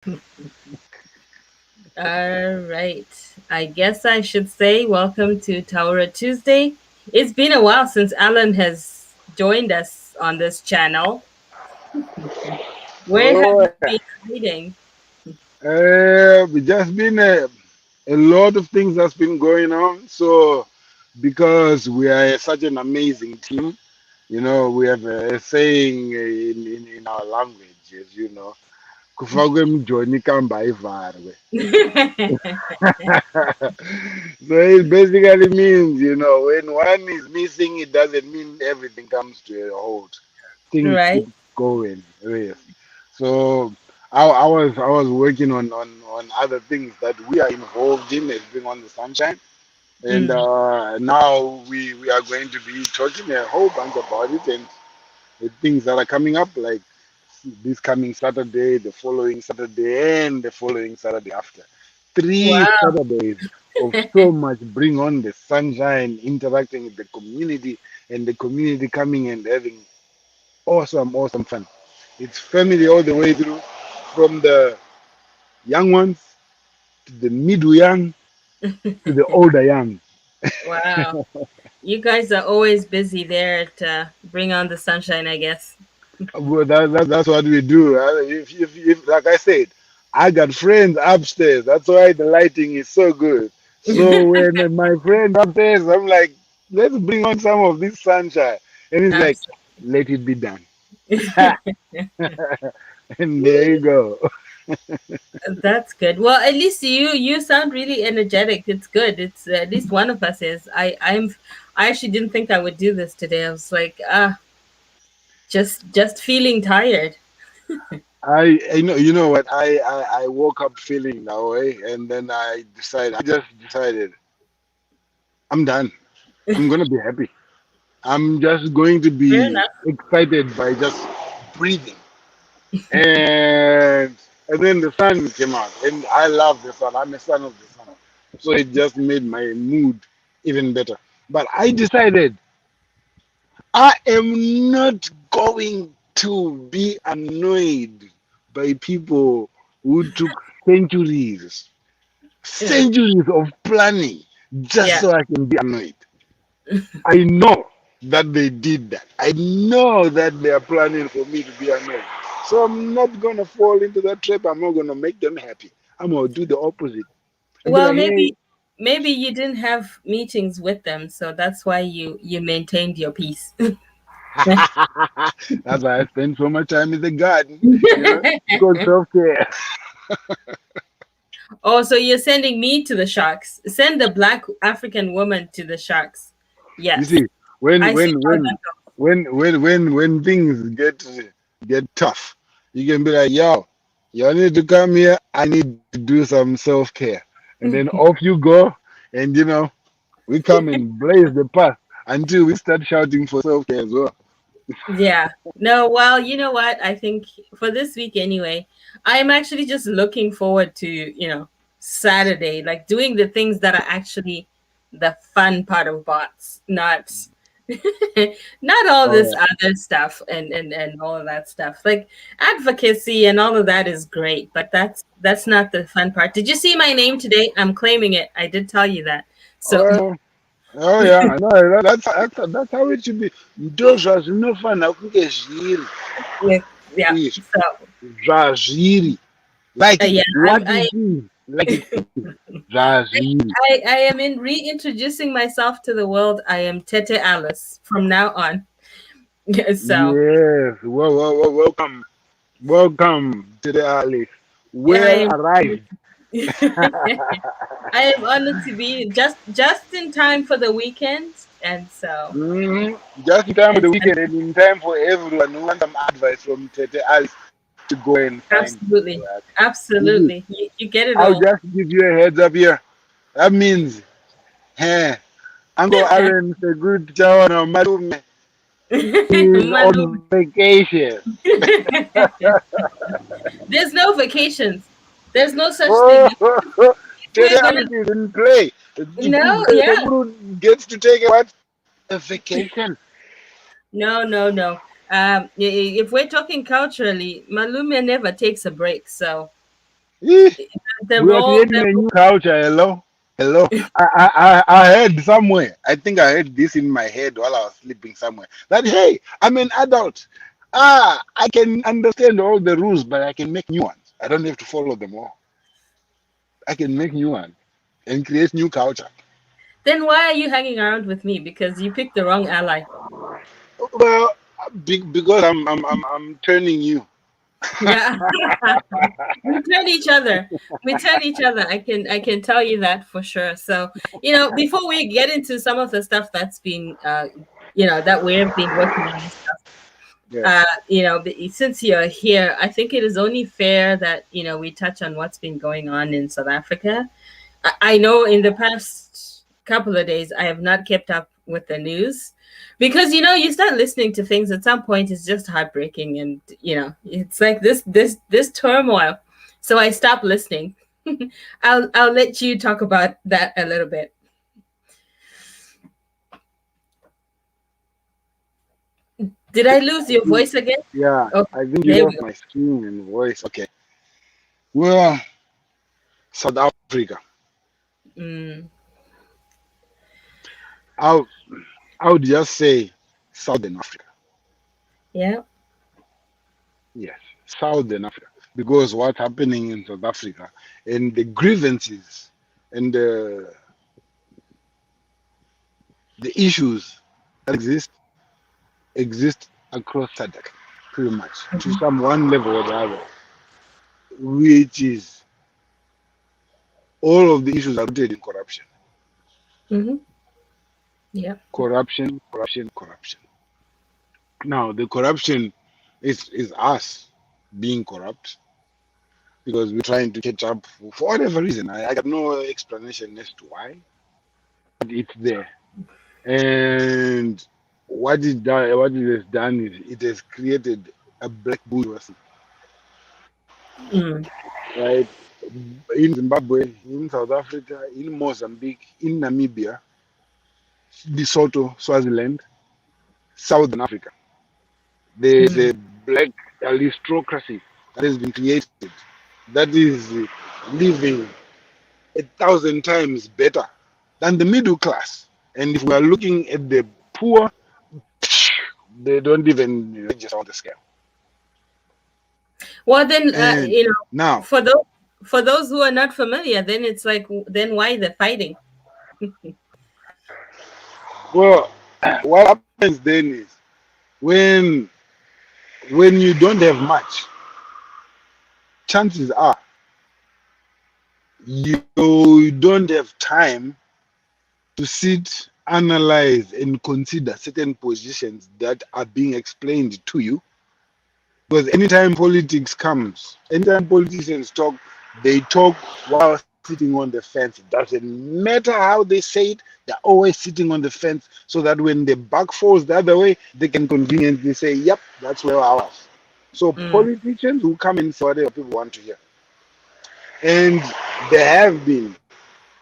All right. I guess I should say welcome to Taura Tuesday. It's been a while since Alan has joined us on this channel. Where have Oh, you been hiding? it's just been a lot of things that's been going on. So, because we are such an amazing team, we have a saying in our language, as you know, kufakwe mjoni kamba ivarwe. So it basically means, when one is missing, it doesn't mean everything comes to a halt. Things Right? keep going. Yes. So I was working on other things that we are involved in as being on the sunshine, and Mm. now we are going to be talking a whole bunch about it and the things that are coming up, like this coming Saturday, the following Saturday, and the following Saturday after. Three Wow. Saturdays of so much bring on the sunshine, interacting with the community, and the community coming and having awesome fun. It's family all the way through, from the young ones to the middle young to the older young. Wow. You guys are always busy there to bring on the sunshine, I guess. Well, that's what we do. If, like I said, I got friends upstairs. That's why the lighting is so good. So when my friend upstairs, I'm like, let's bring on some of this sunshine. And he's like, Absolutely. let it be done. And there you go. That's good. Well, at least you sound really energetic. It's good. It's at least one of us is. I actually didn't think I would do this today. I was like, just feeling tired. I know, you know what? I woke up feeling that way, and then I just decided, I'm done. I'm gonna be happy. I'm just going to Fair be enough. excited by just breathing. And then the sun came out, and I love the sun. I'm a son of the sun, so it just made my mood even better. But I decided I am not going to be annoyed by people who took centuries, centuries of planning just Yeah. so I can be annoyed. I know that they did that. I know that they are planning for me to be annoyed. So I'm not gonna fall into that trap. I'm not gonna make them happy. I'm gonna do the opposite and be Well, like, hey, maybe you didn't have meetings with them, so that's why you maintained your peace. that's why I spend so much time in the garden. It's called self-care. Oh, so you're sending me to the sharks. Send the black African woman to the sharks. You Yes. see, when I see when how that when when things get tough, you can be like, yo, you need to come here. I need to do some self-care, and then goes. off you go, and we come and blaze the path until we start shouting for self-care as well. Yeah. No, well, you know what? I think for this week anyway, I'm actually just looking forward to, Saturday, like doing the things that are actually the fun part of bots, not not all Oh this yeah. other stuff and all of that stuff. Like advocacy and all of that is great, but that's not the fun part. Did you see my name today? I'm claiming it. I did tell you that. So Oh, oh yeah. No, that's how it should be. Those are no fun. yeah, yeah. So Zvazviri. Like it, yeah, what it is, like it is. Zvazviri. I am in reintroducing myself to the world. I am Tete Alice from now on. So Yes. Welcome. Welcome to the Alice. I Well am arrived. I am honored to be just in time for the weekend, and so hmm Just in time for the it's weekend and in time for everyone who wants some advice from Tete Alice to go and find absolutely, work. You see, absolutely, you get it I'll all. just give you a heads up here. That means, hey, Uncle Alan, a good chow on Malume is Malum. on vacation. There's no vacations. There's no such thing. Oh, If Tete we're gonna Alice didn't play. no, yeah, Gets to take a what? A vacation. no. If we're talking culturally, Malume never takes a break. So Eh, The we are role, creating a new culture. Hello, hello. I heard somewhere. I think I heard this in my head while I was sleeping somewhere. That hey, I'm an adult. I can understand all the rules, but I can make new ones. I don't have to follow them all. I can make new ones and create new culture. then why are you hanging around with me? Because you picked the wrong ally. Well, because I'm turning you. Yeah. We turn each other. We turn each other. I can tell you that for sure. So, before we get into some of the stuff that's been that we've been working on and stuff, Yeah. since you're here, I think it is only fair that, we touch on what's been going on in South Africa. I know in the past couple of days I have not kept up with the news because you start listening to things at some point it's just heartbreaking, and it's like this turmoil. So I stopped listening. I'll let you talk about that a little bit. Did I lose your voice again? Yeah, Okay, I think you there we lost go. my screen and voice. Okay. Well, South Africa. Mm, I I would just say Southern Africa. yeah. Yes, Southern Africa. Because what's happening in South Africa and the grievances and the issues that exist across SADC, pretty much, to Hmm. some one level or the other, which is all of the issues are rooted in corruption. Hmm. Yeah. Corruption, corruption, corruption. Now, the corruption is us being corrupt because we're trying to catch up for whatever reason. I got no explanation as to why, but it's there. And what it has done is it has created a black bourgeoisie, Mm, right? In Zimbabwe, in South Africa, in Mozambique, in Namibia, Lesotho, Swaziland, Southern Africa. There's mm. a black aristocracy that has been created that is living 1,000 times better than the middle class. And if we are looking at the poor, they don't even register on the scale. Well, then, And now, for those who are not familiar, then it's like, then why the fighting? well, what happens then is when when you don't have much, chances are you don't have time to sit, analyze, and consider certain positions that are being explained to you. Because anytime politics comes, anytime politicians talk, they talk while sitting on the fence. It doesn't matter how they say it, they're always sitting on the fence so that when the buck falls the other way, they can conveniently say, yep, that's where I was. So Mm, politicians will come and say whatever people want to hear. And they have been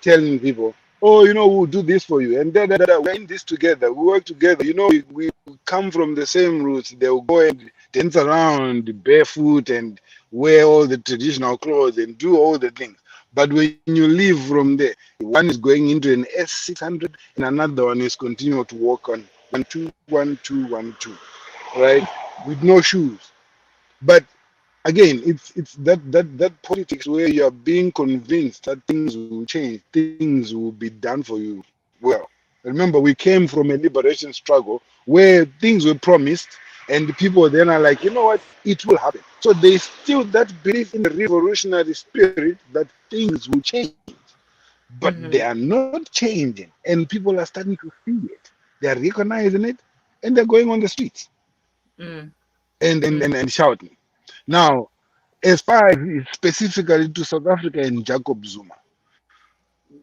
telling people, oh, we'll do this for you. And we're in this together. We work together. We come from the same roots. They'll go and dance around barefoot and wear all the traditional clothes and do all the things. But when you leave from there, one is going into an S600 and another one is continuing to walk on 1 2 1 2 1 2, right? With no shoes. But again, it's that politics where you are being convinced that things will change, things will be done for you well. Remember, we came from a liberation struggle where things were promised, and the people then are like, you know what, it will happen. So there's still that belief in the revolutionary spirit that things will change, but they mm-hmm, are not changing, and people are starting to see it. They are recognizing it, and they're going on the streets mm, and shouting. Now, as far as specifically to South Africa and Jacob Zuma,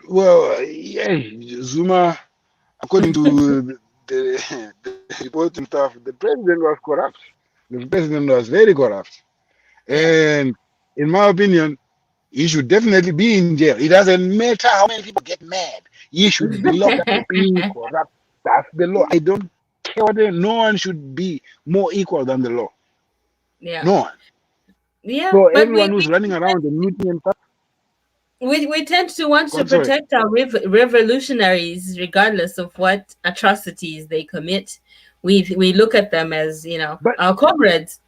well, yeah, Zuma, according to the reports and stuff, the president was corrupt. The president was very corrupt. yeah. And in my opinion, he should definitely be in jail. It doesn't matter how many people get mad. He should be locked up for being corrupt. That's the law. I don't care what no one should be more equal than the law. Yeah. No one. Yeah, So but everyone who's running around and looting and stuff, we tend to want to I'm sorry. protect our revolutionaries regardless of what atrocities they commit. We look at them as, But our comrades.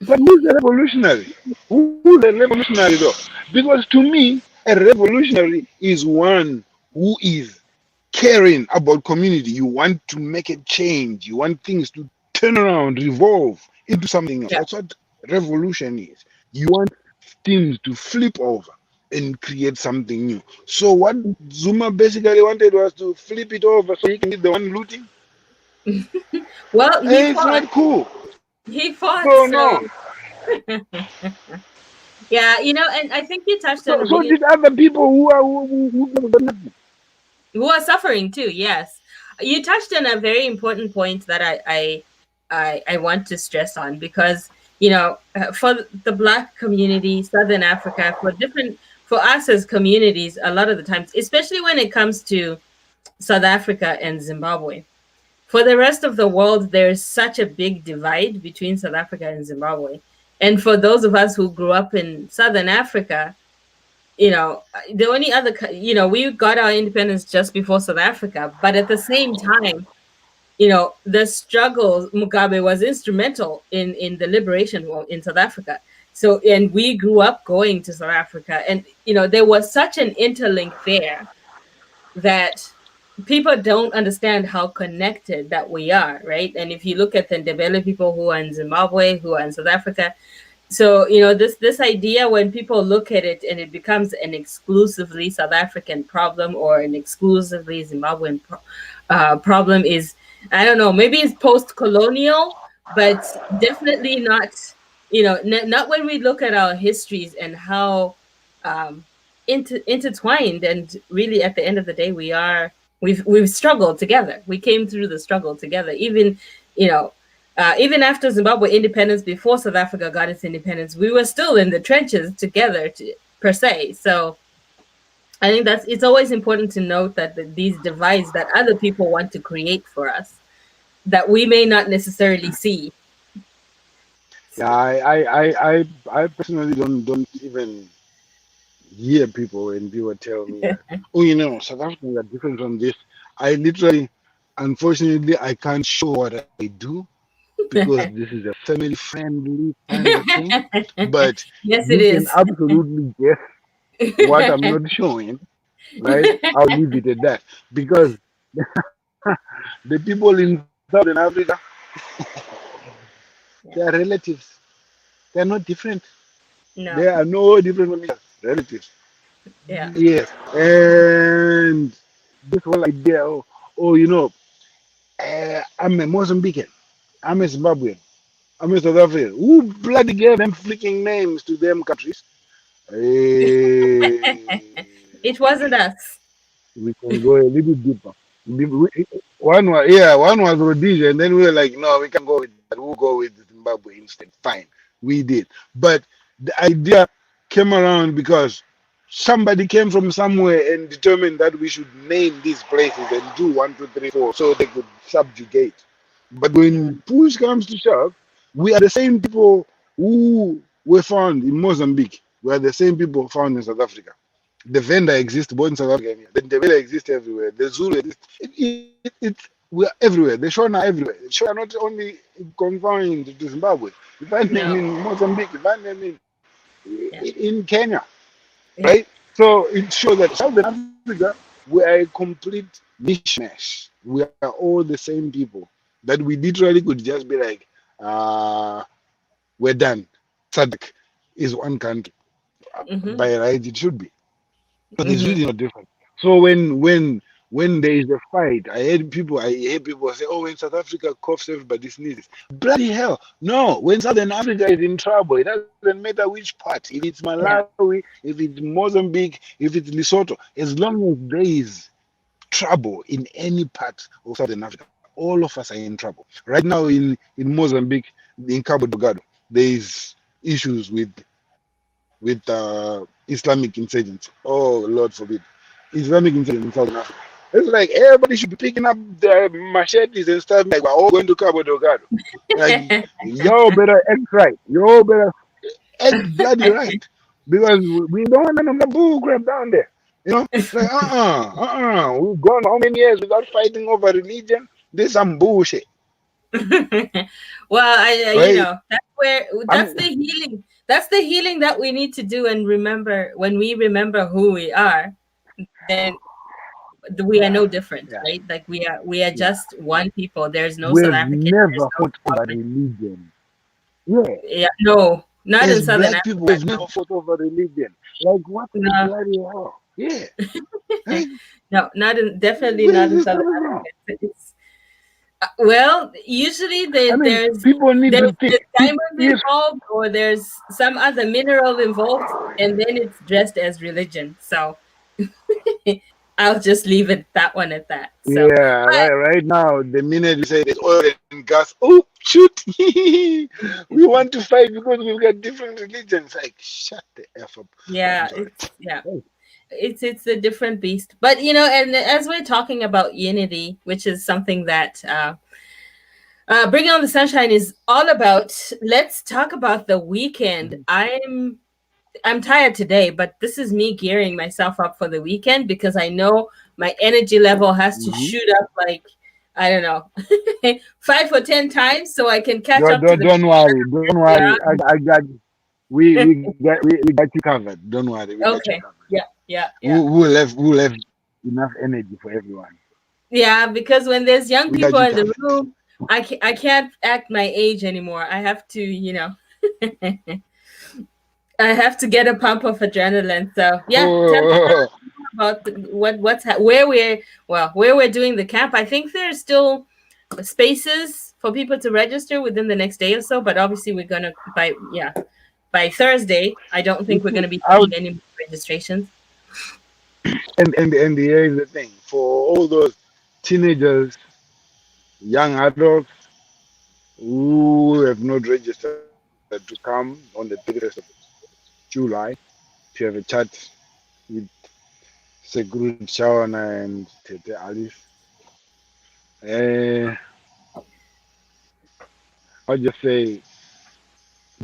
but who's the revolutionary? Who's the revolutionary though? Because to me, a revolutionary is one who is caring about community. You want to make a change. You want things to turn around, revolve into something else. Yeah. That's what revolution is. You want things to flip over and create something new. So what Zuma basically wanted was to flip it over so he can be the one looting. Well, he And it's fought. not cool. He fought. So So no. yeah, and I think you touched on So a so really did other people who who are suffering too. Yes, you touched on a very important point that I want to stress on, because for the Black community, Southern Africa, for us as communities, a lot of the times, especially when it comes to South Africa and Zimbabwe. For the rest of the world, there's such a big divide between South Africa and Zimbabwe. And for those of us who grew up in Southern Africa, the only other, we got our independence just before South Africa, but at the same time, the struggle, Mugabe was instrumental in the liberation in South Africa. So, and we grew up going to South Africa, and there was such an interlink there that people don't understand how connected that we are, right? And if you look at the Ndebele people who are in Zimbabwe, who are in South Africa, so this idea, when people look at it and it becomes an exclusively South African problem or an exclusively Zimbabwean problem, is, I don't know, maybe it's post-colonial, but definitely not, not when we look at our histories and how um, intertwined, and really at the end of the day, we've struggled together. We came through the struggle together, even you know even after Zimbabwe independence, before South Africa got its independence, we were still in the trenches together, per se. So I think it's always important to note that these divides that other people want to create for us, that we may not necessarily see. yeah, I personally don't even hear people when people tell me that, oh, South Africans are different from this. I literally, unfortunately, I can't show what I do because this is a family friendly kind of thing. But Yes, it you can is. absolutely guess what I'm not showing, right? I'll leave it at that because the people in Southern Africa, they Yeah. are relatives. They are not different. No. They are no different from each other. Relatives. Yeah. Yes. And this whole idea, oh, I'm a Mozambican, I'm a Zimbabwean, I'm a South African. Who bloody gave them freaking names to them countries? It wasn't us. We can go a little deeper. One was Rhodesia, and then we were like, no, we can't go with that. We'll go with Zimbabwe instead. Fine, we did. But the idea came around because somebody came from somewhere and determined that we should name these places and do 1, 2, 3, 4 so they could subjugate. But Yeah. when push comes to shove, we are the same people who were found in Mozambique. We are the same people found in South Africa. The vendor exists both in South Africa and here. The Ndebele exists everywhere. The Zulu exists. We are everywhere. The Shona are everywhere. The Shona are not only confined to Zimbabwe. You find them No. in Mozambique. You find them Yeah. in Kenya, Yeah. right? So it shows that Southern Africa, we are a complete mishmash. We are all the same people that we literally could just be like, uh, we're done. SADC is one country. Mm-hmm. By right, it should be. But it's Mm-hmm. really not different. So when there is a fight, I hear people say, "Oh, when South Africa coughs, everybody sneezes." Bloody hell! No, when Southern Africa is in trouble, it doesn't matter which part. If it's Yeah. Malawi, if it's Mozambique, if it's Lesotho, as long as there is trouble in any part of Southern Africa, all of us are in trouble. Right now in Mozambique, in Cabo Delgado, there is issues with Islamic insurgents. Oh Lord forbid, Islamic insurgents in Southern Africa. It's like everybody should be picking up their machetes and stuff. Like we're all going to Cabo Delgado. Like y'all better act right. Y'all better. bloody right. Because we don't want none of that bull crap down there. You know, like we've gone how many years without fighting over religion? There's some bullshit, Well, right? that's I'm the healing. That's the healing that we need to do and remember. When we remember who we are, then we are no different, yeah, right? Like we are yeah. just one people. There's no South We've African. There's never no fought over Zimbabwean. religion. Yeah, Yeah, no, not in as Southern black people, Africa. we've No, never fought over religion. Like what the no, bloody hell? Yeah, like no, not in definitely where not is in this Southern coming from? Africa. Well, usually I mean, there's people need to think. there's diamonds If involved or there's some other mineral involved, and then it's dressed as religion. So I'll just leave it that one at that. So, yeah, but right now, the minute you say there's oil and gas, oh, shoot, we want to fight because we've got different religions. Like, shut the F up. I'm yeah, sorry. it's yeah, Hey. it's a different beast. But and as we're talking about unity, which is something that Bringing on the Sunshine is all about, let's talk about the weekend. Mhm, I'm tired today, but this is me gearing myself up for the weekend because I know my energy level has to mhm. shoot up like I don't know, 5 or 10 times so I can catch up to the Don't people worry, don't that worry. are I got we got you covered. Don't worry, we on. got you Okay. covered. Yeah, yeah, yeah. We'll have enough energy for everyone. Yeah, because when there's young We got people you in the covered. room, I can't act my age anymore. I have to, I have to get a pump of adrenaline. So yeah, Oh, about where we're doing the camp. I think there's still spaces for people to register within the next day or so, but obviously we're gonna by Thursday. I don't you think we're see, gonna be I taking would, any more registrations. and here is the thing for all those teenagers, young adults who have not registered to come on the 31st of July to have a chat with Segurud Shawana and Tete Alice. Uh, I'll just say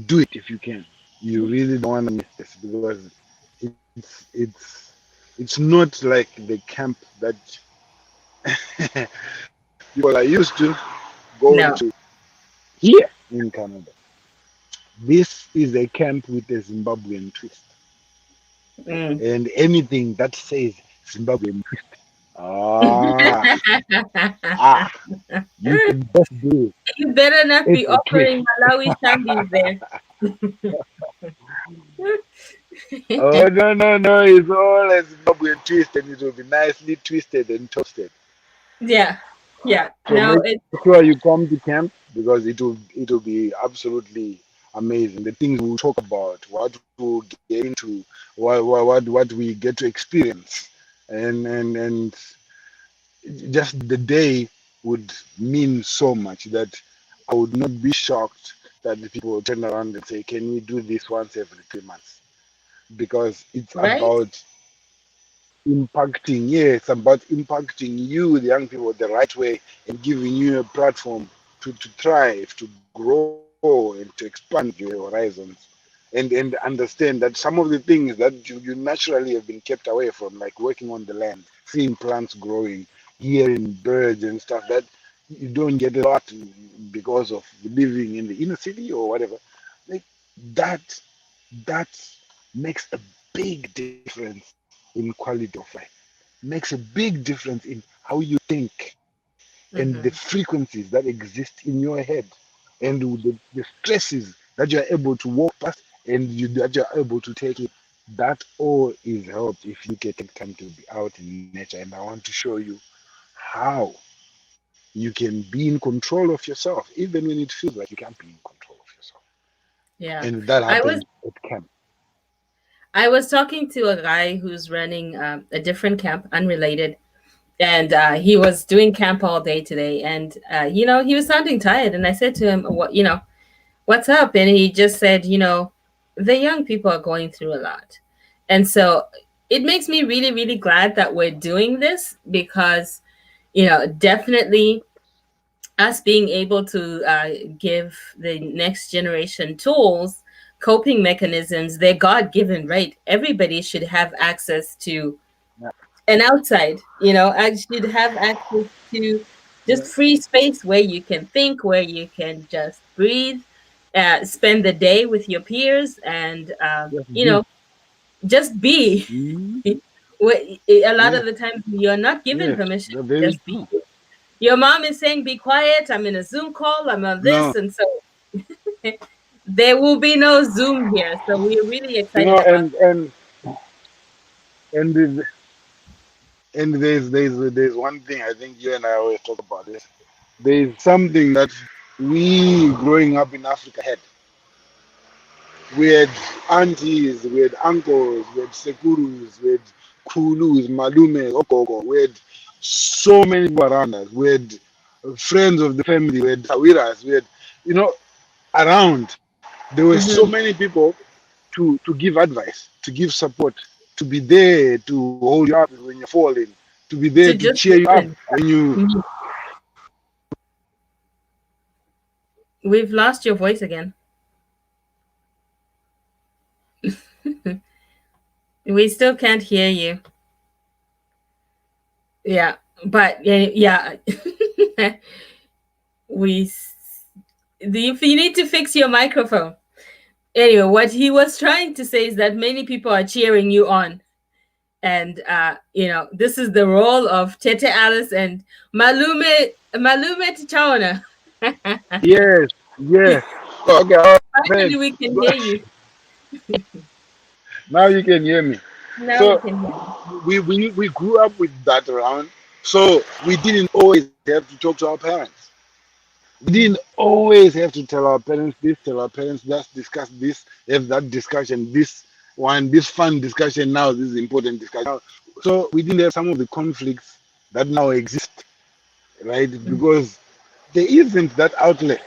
do it if you can. You really don't want to miss this because it's not like the camp that people are used to going No. to here in Canada. This is a camp with a Zimbabwean twist. Mm. And anything that says Zimbabwean twist, ah, ah, you can just do it. You better not It's be a twist. offering Malawi shandies there. Oh, no, it's all a Zimbabwean twist and it will be nicely twisted and toasted. Yeah, yeah. So No, make it's sure you come to camp because it will be absolutely amazing. The things we'll talk about, what we'll get into, what we get to experience, and just the day would mean so much that I would not be shocked that the people will turn around and say, "Can we do this once every 3 months?" Because it's right. about impacting, yes, about impacting you, the young people, the right way and giving you a platform to thrive, to grow, and to expand your horizons. And understand that some of the things that you naturally have been kept away from, like working on the land, seeing plants growing, hearing birds and stuff that you don't get a lot because of living in the inner city or whatever. Like that, that makes a big difference in quality of life, makes a big difference in how you think and the Hmm. frequencies that exist in your head and the stresses that you're able to walk past and that you're able to take it. That all is helped if you can take time to be out in nature. And I want to show you how you can be in control of yourself, even when it feels like you can't be in control of yourself. Yeah. And that I was happens at camp. I was talking to a guy who's running a different camp, unrelated, and he was doing camp all day today, and he was sounding tired, and I said to him, what's up? And he just said, the young people are going through a lot, and so it makes me really, really glad that we're doing this because definitely us being able to give the next generation tools coping mechanisms. They're God given, right? Everybody should have access to Yeah. an outside, I should have access to just Yeah. free space where you can think, where you can just breathe, spend the day with your peers, and, Just be. just be. Mm, A lot yeah. of the times you're not given Yes. permission That's to very just be. true. Your mom is saying, be quiet, I'm in a Zoom call, I'm on No. this, and so there will be no Zoom here. So we're really You excited know, about and the- and there's one thing I think you and I always talk about this. There's something that we growing up in Africa had. We had aunties, we had uncles, we had sekurus, we had kulus, malumes, ogogo. We had so many people around us. We had friends of the family, we had sawiras, we had, you know, around. There were so Mhm. many people to give advice, to give support, to be there to hold you up when you're falling, to be there To to just cheer you up listen. when you. Mhm. We've lost your voice again. We still can't hear you. Yeah, but yeah, we. You need to fix your microphone. Anyway, what he was trying to say is that many people are cheering you on, and this is the role of Tete Alice and Malume Tichaona. Yes, yes. Oh, okay, all right, Finally, thanks. we can hear you. Now you can hear me. Now we So can hear you. we grew up with that around. So we didn't always have to talk to our parents. We didn't always have to tell our parents this, tell our parents let's discuss this, have that discussion, this fun discussion now, this is important discussion. So we didn't have some of the conflicts that now exist, right? Mhm. Because there isn't that outlet,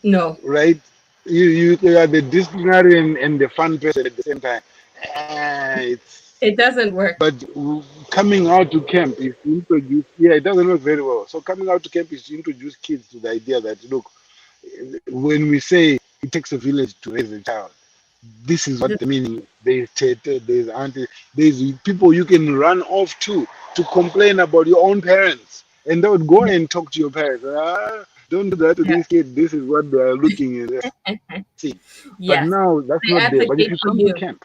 No, right? You are the disciplinary and the fun person at the same time. It's it doesn't work. but coming out to camp is to introduce. Yeah, it doesn't work very well. So coming out to camp is to introduce kids to the idea that look, when we say it takes a village to raise a child, this is what This- the meaning. There's tete, there's auntie, there's people you can run off to complain about your own parents, and they would go yeah, and talk to your parents. Don't do that to yeah, this kid. This is what they are looking at. See, but yes. now that's They not there. But if advocate you for come to you. camp,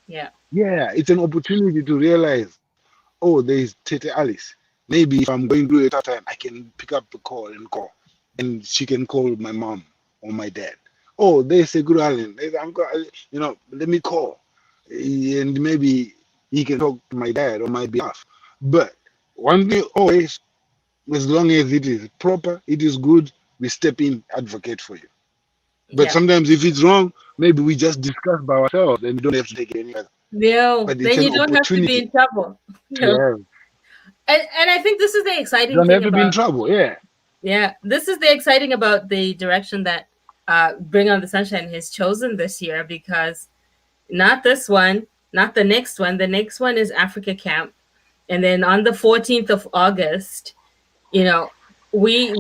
Yeah, yeah, it's an opportunity to realize, oh, there is Tete Alice. Maybe if I'm going through a tough time, I can pick up the call and call, and she can call my mom or my dad. Oh, there's a good Allen. There's Uncle. Let me call, and maybe he can talk to my dad on my behalf. But one thing always, as long as it is proper, it is good, we step in, advocate for you. But yeah. sometimes if it's wrong, maybe we just discuss by ourselves and we don't have to take it any further. No, But it's then an you don't have to be opportunity in trouble. to No, have. and I think this is the You exciting don't have thing to be in about. trouble. Yeah. Yeah, this is the exciting about the direction that Bring On the Sunshine has chosen this year, because not this one, not the next one. The next one is Africa Camp, and then on the 14th of August, you know, we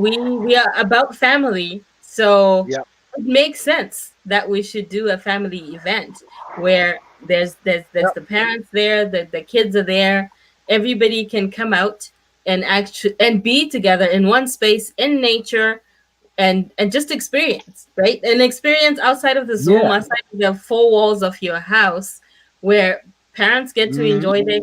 are about family, so Yeah. it makes sense that we should do a family event where there's Yeah. the parents there, the kids are there, everybody can come out and and be together in one space in nature, and just experience, right? An experience outside of the Zoom, Yeah. outside of the four walls of your house, where parents get to Hmm. enjoy their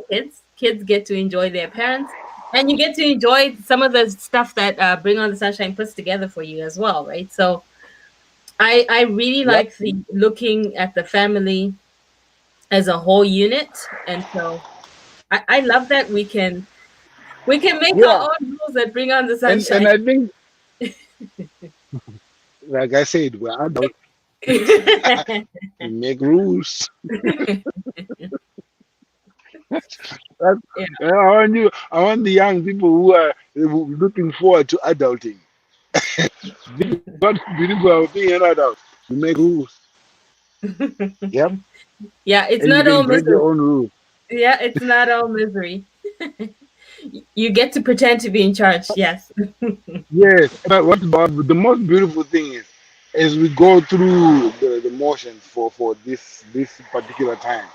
kids get to enjoy their parents, and you get to enjoy some of the stuff that Bring On the Sunshine puts together for you as well, right? So I really Yep. like the looking at the family as a whole unit, and so I love that we can make our Yeah. own rules that Bring On the And Sunshine. I think, like I said, we're adults. We make rules. That's, Yeah. I want the young people who are looking forward to adulting. This is what beautiful about being an adult. You make rules. Yep. Yeah, it's And you not can all break misery. your own rules. Yeah, it's not all misery. You get to pretend to be in charge. Yes. Yes. But what about the most beautiful thing is, as we go through the motions for this particular time,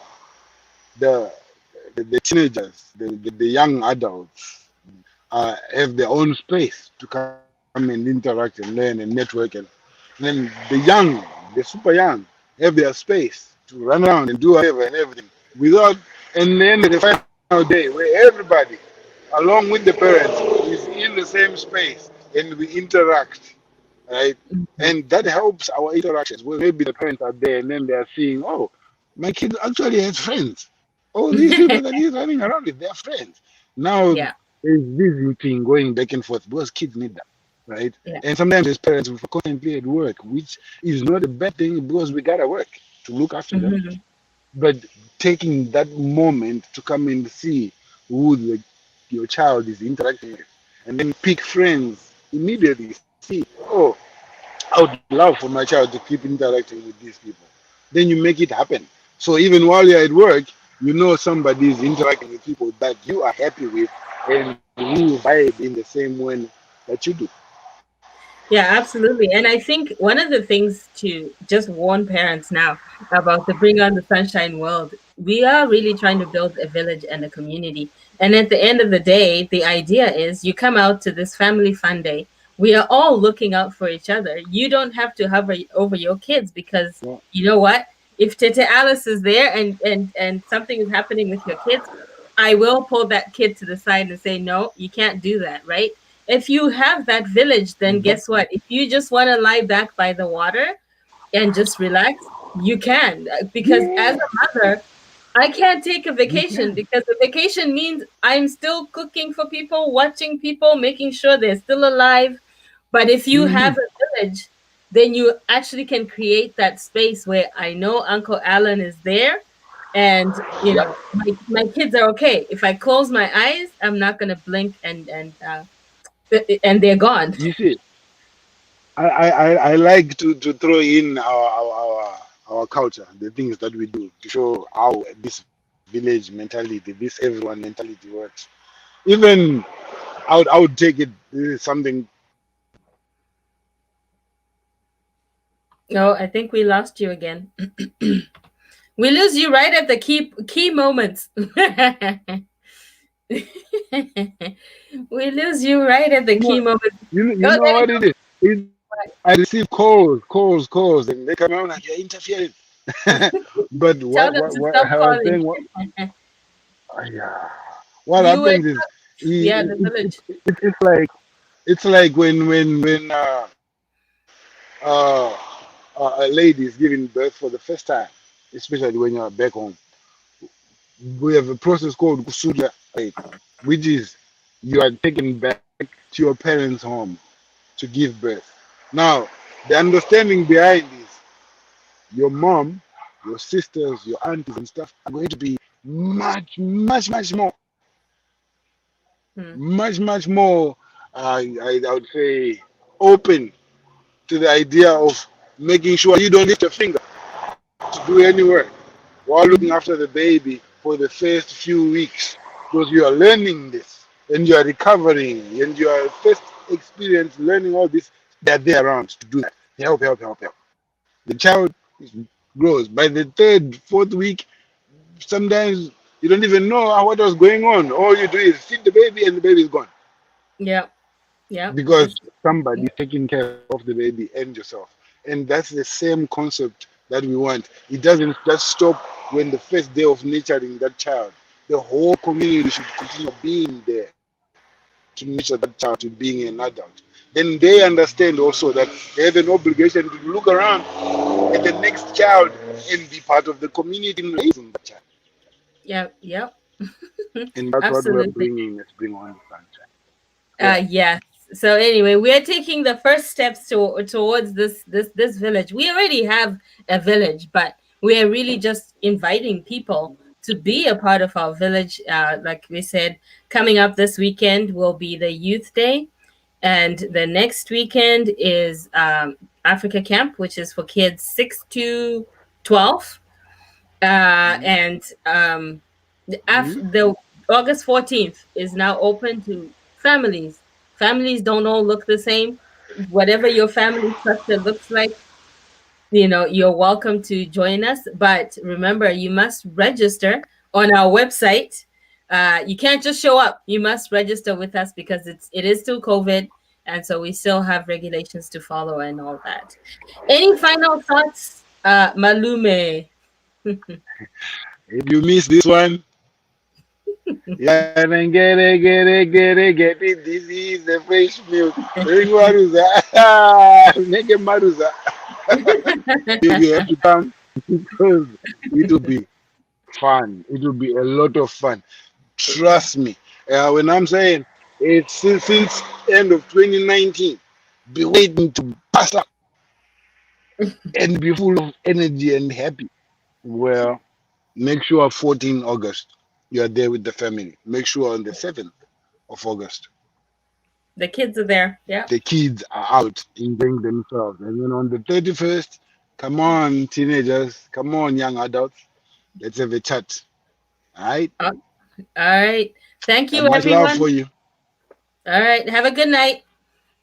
the the teenagers, the young adults have their own space to come and interact and learn and network, and then the young, the super young, have their space to run around and do whatever and everything without, and then the final day where everybody, along with the parents, is in the same space and we interact, right? Mhm. And that helps our interactions. Where maybe the parents are there and then they are seeing, oh, my kid actually has friends. Oh, these people that he's running around with, they're friends. Now Yeah. there's this thing going back and forth because kids need that, right? Yeah. And sometimes as parents, we're constantly at work, which is not a bad thing because we gotta work to look after them. Mhm. But taking that moment to come and see who your child is interacting with, and then pick friends immediately. See, oh, I would love for my child to keep interacting with these people. Then you make it happen. So even while you're at work, you know somebody is interacting with people that you are happy with and who vibe in the same way that you do. Yeah, absolutely. And I think one of the things to just warn parents now about the Bring On the Sunshine world, we are really trying to build a village and a community. And at the end of the day, the idea is you come out to this family fun day. We are all looking out for each other. You don't have to hover over your kids because Yeah. you know what? If Tete Alice is there and something is happening with your kids, I will pull that kid to the side and say, no, you can't do that, right? If you have that village, then Mhm. guess what? If you just want to lie back by the water and just relax, you can. Because as Yeah, a mother, I can't take a you vacation can. because the vacation means I'm still cooking for people, watching people, making sure they're still alive. But if you have Hmm. a village, then you actually can create that space where I know Uncle Alan is there and my kids are okay. If I close my eyes, I'm not gonna blink and they're gone. You see, I like to throw in our culture, the things that we do to show how this village mentality, this everyone mentality works. Even I would take it something. No, I think we lost you again. We lose you right at the key moments. We lose you right at the You know, key moments. you Oh, know there you what it is. I receive calls, and they come around like you're interfering. But go. Tell them to what stop I was calling. saying, yeah, what You were happens is yeah, the village. it's like when uh, a lady is giving birth for the first time, especially when you're back home. We have a process called kusuria, right, which is you are taken back to your parents' home to give birth. Now, the understanding behind is your mom, your sisters, your aunties, and stuff are going to be much more, Hmm. much more, I would say, open to the idea of making sure you don't lift your finger to do any work while looking Mhm. after the baby for the first few weeks because you are learning this and you are recovering and you are first experience learning all this. They're there around to do that. Help. The child grows. By the third, fourth week, sometimes you don't even know what was going on. All you do is feed the baby and the baby is gone Yeah, yeah. because It's somebody is taking care of the baby and yourself. And that's the same concept that we want. It doesn't just stop when the first day of nurturing that child. The whole community should continue being there to nurture that child to being an adult. Then they understand also that they have an obligation to look around at the next child and be part of the community in raising that child. yeah, yeah. And that's what we're Absolutely. bringing. Let's bring on the sunshine. Yeah. Yes. So anyway, we are taking the first steps towards this village. We already have a village, but we are really just inviting people to be a part of our village. Like we said, coming up this weekend will be the Youth Day, and the next weekend is Africa Camp, which is for kids 6 to 12. And Mhm. the August 14th is now open to families. Families don't all look the same. Whatever your family structure looks like, you're welcome to join us. But remember, you must register on our website. You can't just show up. You must register with us because it is still COVID, and so we still have regulations to follow and all that. Any final thoughts, Malume? If you miss this one, yeah, then get it. This is the fresh milk. Bring Maruza. Make it Maruza. You have to come because it will be fun. It will be a lot of fun. Trust me. When I'm saying it's since end of 2019, be waiting to pass up and be full of energy and happy. Well, make sure 14 August you are there with the family. Make sure on the 7th of August The kids are there. Yeah. the kids are out enjoying themselves. And then on the 31st, come on, teenagers, come on, young adults, let's have a chat. All right? All right. Thank And you, much love everyone. for you. All right. Have a good night.